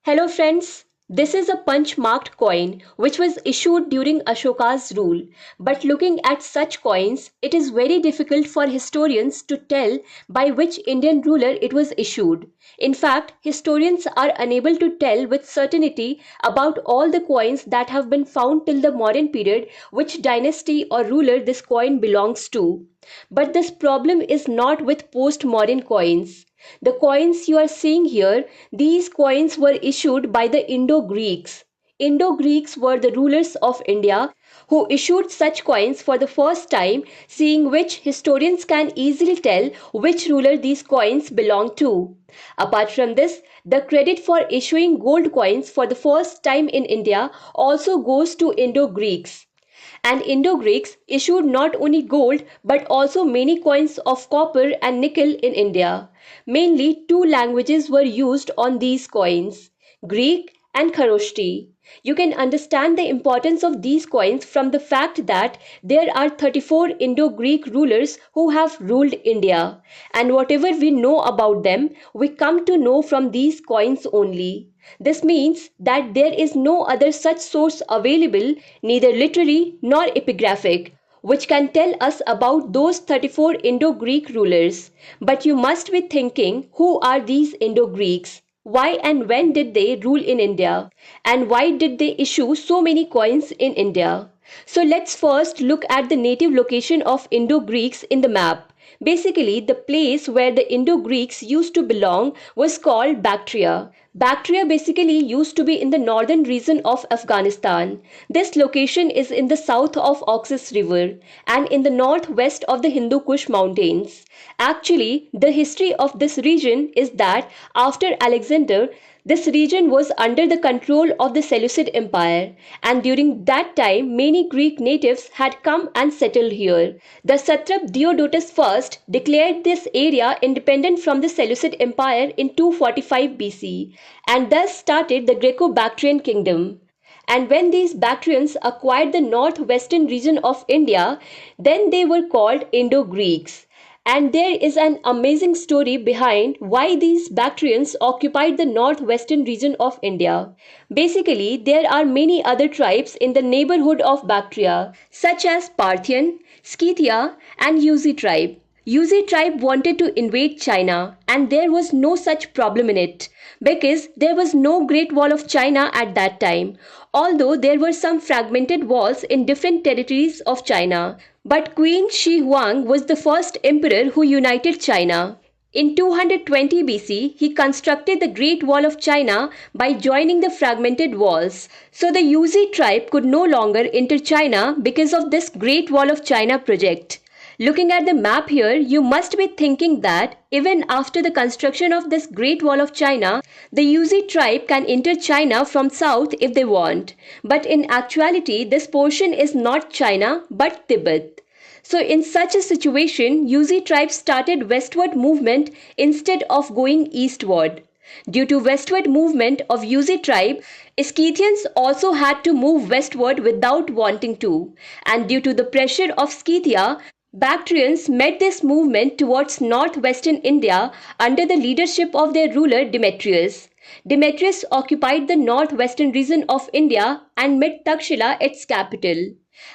Hello friends, this is a punch marked coin which was issued during Ashoka's rule. But looking at such coins, it is very difficult for historians to tell by which Indian ruler it was issued. In fact, historians are unable to tell with certainty about all the coins that have been found till the Mauryan period which dynasty or ruler this coin belongs to. But this problem is not with post-Mauryan coins. The coins you are seeing here, these coins were issued by the Indo-Greeks. Indo-Greeks were the rulers of India who issued such coins for the first time, seeing which historians can easily tell which ruler these coins belong to. Apart from this, the credit for issuing gold coins for the first time in India also goes to Indo-Greeks. And Indo-Greeks issued not only gold but also many coins of copper and nickel in India. Mainly two languages were used on these coins, Greek and Kharoshthi. You can understand the importance of these coins from the fact that there are 34 Indo-Greek rulers who have ruled India. And whatever we know about them, we come to know from these coins only. This means that there is no other such source available, neither literary nor epigraphic, which can tell us about those 34 Indo-Greek rulers. But you must be thinking, who are these Indo-Greeks? Why and when did they rule in India? And why did they issue so many coins in India? So let's first look at the native location of Indo-Greeks in the map. Basically, the place where the Indo-Greeks used to belong was called Bactria. Bactria basically used to be in the northern region of Afghanistan. This location is in the south of Oxus River and in the northwest of the Hindu Kush mountains. Actually, the history of this region is that after Alexander, this region was under the control of the Seleucid Empire, and during that time many Greek natives had come and settled here. The satrap Theodotus I declared this area independent from the Seleucid Empire in 245 BC, and thus started the Greco-Bactrian kingdom. And when these Bactrians acquired the northwestern region of India, then they were called Indo-Greeks. And there is an amazing story behind why these Bactrians occupied the northwestern region of India. Basically, there are many other tribes in the neighborhood of Bactria, such as Parthian, Scythia, and Yuezhi tribe. Yuezhi tribe wanted to invade China, and there was no such problem in it because there was no Great Wall of China at that time, although there were some fragmented walls in different territories of China. But Queen Shi Huang was the first emperor who united China. In 220 BC, he constructed the Great Wall of China by joining the fragmented walls. So the Yuezhi tribe could no longer enter China because of this Great Wall of China project. Looking at the map here, you must be thinking that even after the construction of this Great Wall of China, the Yuezhi tribe can enter China from south if they want. But in actuality, this portion is not China but Tibet. So in such a situation, Yuezhi tribe started westward movement instead of going eastward. Due to westward movement of Yuezhi tribe, Scythians also had to move westward without wanting to. And due to the pressure of Scythia, Bactrians made this movement towards northwestern India under the leadership of their ruler Demetrius. Demetrius occupied the northwestern region of India and made Takshila its capital.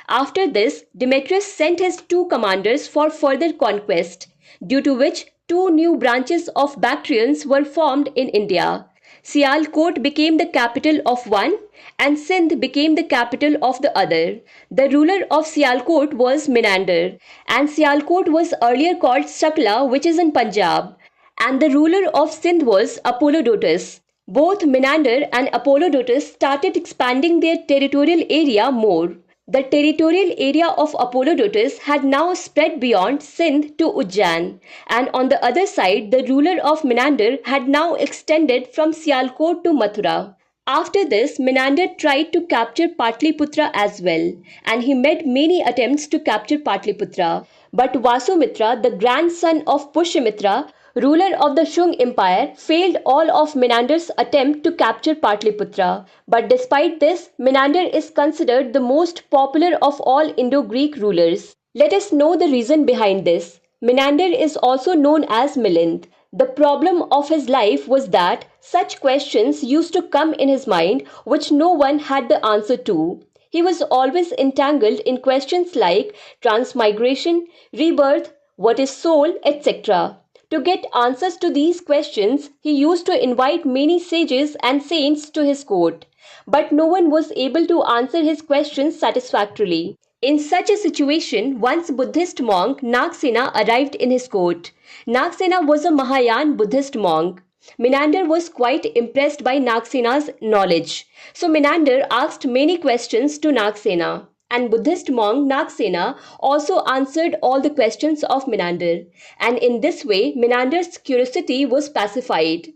After this, Demetrius sent his two commanders for further conquest, due to which two new branches of Bactrians were formed in India. Sialkot became the capital of one and Sindh became the capital of the other. The ruler of Sialkot was Menander, and Sialkot was earlier called Sakla, which is in Punjab, and the ruler of Sindh was Apollodotus. Both Menander and Apollodotus started expanding their territorial area more. The territorial area of Apollodotus had now spread beyond Sindh to Ujjain, and on the other side, the ruler of Menander had now extended from Sialkot to Mathura. After this, Menander tried to capture Patliputra as well, and he made many attempts to capture Patliputra. But Vasumitra, the grandson of Pushyamitra, ruler of the Shung Empire, failed all of Menander's attempt to capture Patliputra. But despite this, Menander is considered the most popular of all Indo-Greek rulers. Let us know the reason behind this. Menander is also known as Milind. The problem of his life was that such questions used to come in his mind which no one had the answer to. He was always entangled in questions like transmigration, rebirth, what is soul, etc. To get answers to these questions, he used to invite many sages and saints to his court, but no one was able to answer his questions satisfactorily. In such a situation, once Buddhist monk Nagsena arrived in his court. Nagsena was a Mahayana Buddhist monk. Menander was quite impressed by Nagsena's knowledge. So Menander asked many questions to Nagsena. And Buddhist monk Nagsena also answered all the questions of Menander. And in this way, Menander's curiosity was pacified.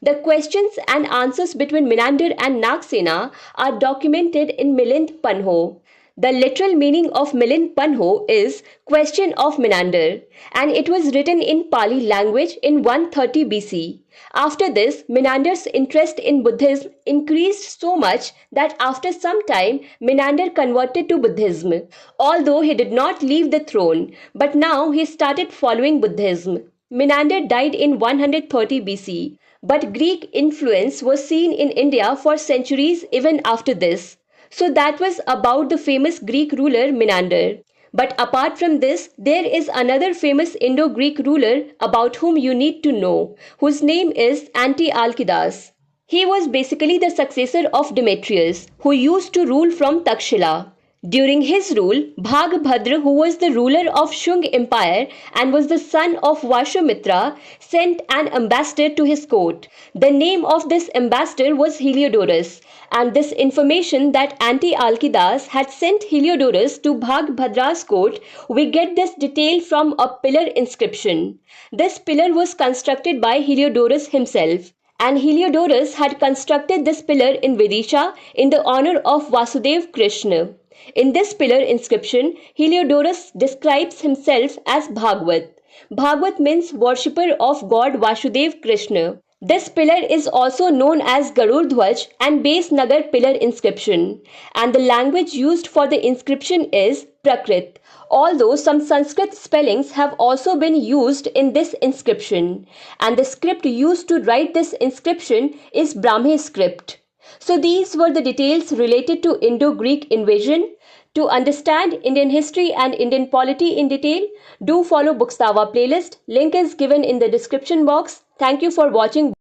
The questions and answers between Menander and Nagsena are documented in Milind Panho. The literal meaning of Milind Panho is question of Menander, and it was written in Pali language in 130 BC. After this, Menander's interest in Buddhism increased so much that after some time Menander converted to Buddhism, although he did not leave the throne, but now he started following Buddhism. Menander died in 130 BC, but Greek influence was seen in India for centuries even after this. So that was about the famous Greek ruler Menander. But apart from this, there is another famous Indo-Greek ruler about whom you need to know, whose name is Antialkidas. He was basically the successor of Demetrius, who used to rule from Takshila. During his rule, Bhagbhadra, who was the ruler of Shung Empire and was the son of Vashomitra, sent an ambassador to his court. The name of this ambassador was Heliodorus, and this information that Antialkidas had sent Heliodorus to Bhagbhadra's court, we get this detail from a pillar inscription. This pillar was constructed by Heliodorus himself. And Heliodorus had constructed this pillar in Vidisha in the honor of Vasudev Krishna. In this pillar inscription, Heliodorus describes himself as Bhagwat. Bhagwat means worshipper of God Vasudev Krishna. This pillar is also known as Garud Dhwaj and Base Nagar pillar inscription, and the language used for the inscription is Prakrit, although some Sanskrit spellings have also been used in this inscription, and the script used to write this inscription is Brahmi script. So these were the details related to Indo-Greek invasion. To understand Indian history and Indian polity in detail, do follow Bookstava playlist. Link is given in the description box. Thank you for watching.